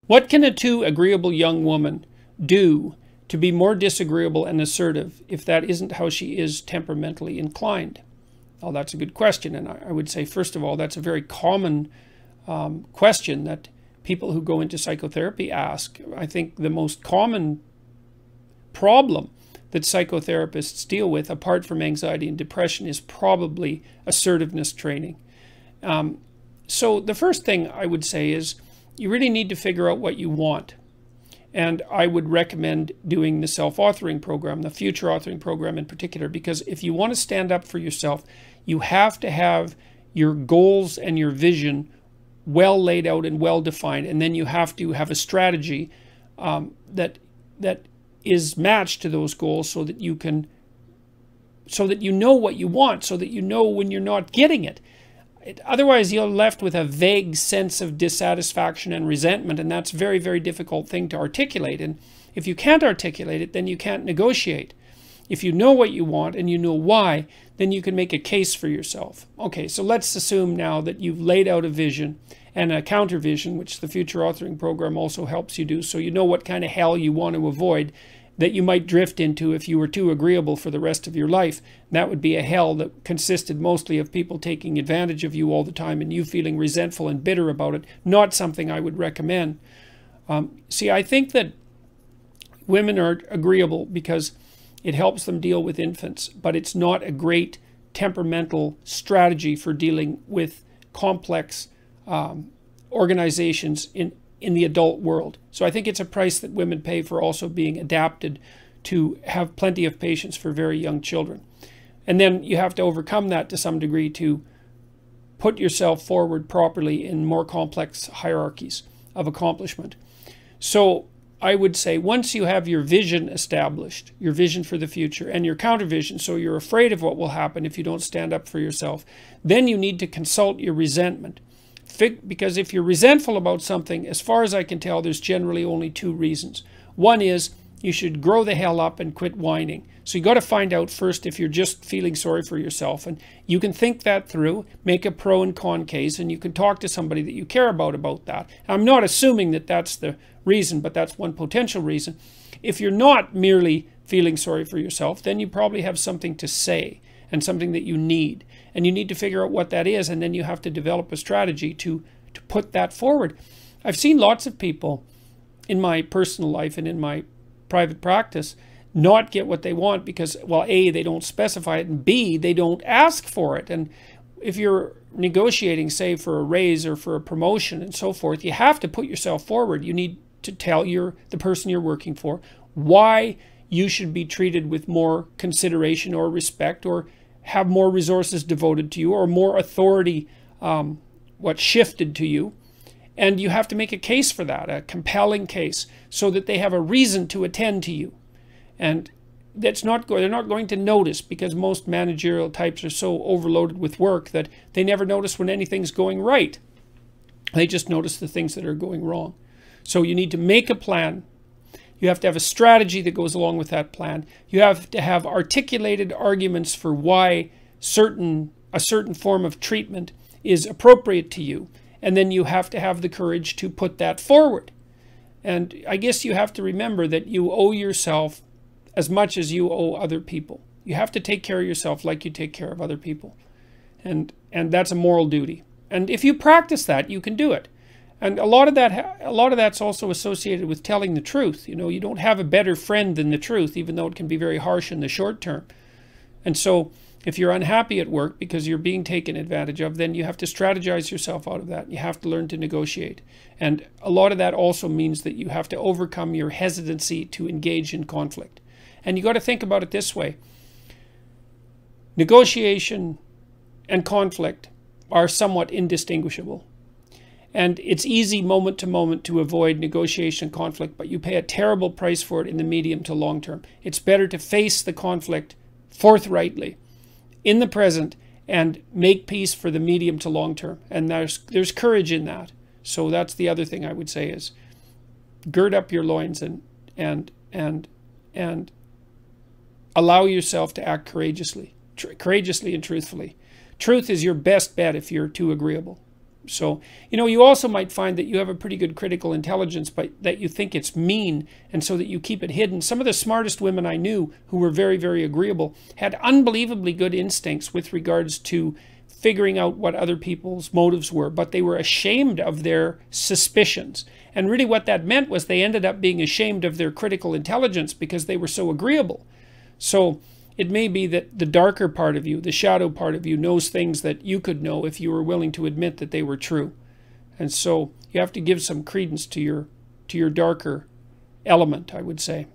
What can a too agreeable young woman do to be more disagreeable and assertive if that isn't how she is temperamentally inclined? Well, that's a good question, and I would say, first of all, that's a very common question that people who go into psychotherapy ask. I think the most common problem that psychotherapists deal with, apart from anxiety and depression, is probably assertiveness training. So the first thing I would say is you really need to figure out what you want. And I would recommend doing the self-authoring program, the future authoring program in particular, because if you want to stand up for yourself, you have to have your goals and your vision well laid out and well defined, and then you have to have a strategy that is matched to those goals, so that you know what you want, so that you know when you're not getting it. Otherwise, you're left with a vague sense of dissatisfaction and resentment, and that's a very, very difficult thing to articulate. And if you can't articulate it, then you can't negotiate. If you know what you want and you know why, then you can make a case for yourself. Okay, so let's assume now that you've laid out a vision and a counter vision, which the future authoring program also helps you do, so you know what kind of hell you want to avoid that you might drift into if you were too agreeable for the rest of your life. That would be a hell that consisted mostly of people taking advantage of you all the time and you feeling resentful and bitter about it. Not something I would recommend. See, I think that women are agreeable because it helps them deal with infants, but it's not a great temperamental strategy for dealing with complex organizations in the adult world. So I think it's a price that women pay for also being adapted to have plenty of patience for very young children. And then you have to overcome that to some degree to put yourself forward properly in more complex hierarchies of accomplishment. So I would say once you have your vision established, your vision for the future, and your counter vision, so you're afraid of what will happen if you don't stand up for yourself, then you need to consult your resentment. Because if you're resentful about something, as far as I can tell, there's generally only two reasons. One is you should grow the hell up and quit whining. So you got to find out first if you're just feeling sorry for yourself, and you can think that through, make a pro and con case, and you can talk to somebody that you care about that. I'm not assuming that that's the reason, but that's one potential reason. If you're not merely feeling sorry for yourself, then you probably have something to say and something that you need. And you need to figure out what that is, and then you have to develop a strategy to put that forward. I've seen lots of people in my personal life and in my private practice not get what they want because, well, A, they don't specify it, and B, they don't ask for it. And if you're negotiating, say, for a raise or for a promotion and so forth, you have to put yourself forward. You need to tell the person you're working for why you should be treated with more consideration or respect, or have more resources devoted to you, or more authority shifted to you. And you have to make a case for that, a compelling case, so that they have a reason to attend to you. And they're not going to notice, because most managerial types are so overloaded with work that they never notice when anything's going right. They just notice the things that are going wrong. So you need to make a plan. You have to have a strategy that goes along with that plan. You have to have articulated arguments for why a certain form of treatment is appropriate to you. And then you have to have the courage to put that forward. And I guess you have to remember that you owe yourself as much as you owe other people. You have to take care of yourself like you take care of other people. And that's a moral duty. And if you practice that, you can do it. And a lot of that's also associated with telling the truth. You know, you don't have a better friend than the truth, even though it can be very harsh in the short term. And so if you're unhappy at work because you're being taken advantage of, then you have to strategize yourself out of that. You have to learn to negotiate. And a lot of that also means that you have to overcome your hesitancy to engage in conflict. And you got to think about it this way. Negotiation and conflict are somewhat indistinguishable. And it's easy moment to moment to avoid negotiation and conflict, but you pay a terrible price for it in the medium to long term. It's better to face the conflict forthrightly in the present and make peace for the medium to long term. And there's courage in that. So that's the other thing I would say is gird up your loins and allow yourself to act courageously and truthfully. Truth is your best bet if you're too agreeable. So, you know, you also might find that you have a pretty good critical intelligence, but that you think it's mean, and so that you keep it hidden. Some of the smartest women I knew, who were very, very agreeable, had unbelievably good instincts with regards to figuring out what other people's motives were, but they were ashamed of their suspicions. And really what that meant was they ended up being ashamed of their critical intelligence because they were so agreeable. So it may be that the darker part of you, the shadow part of you, knows things that you could know if you were willing to admit that they were true. And so you have to give some credence to your darker element, I would say.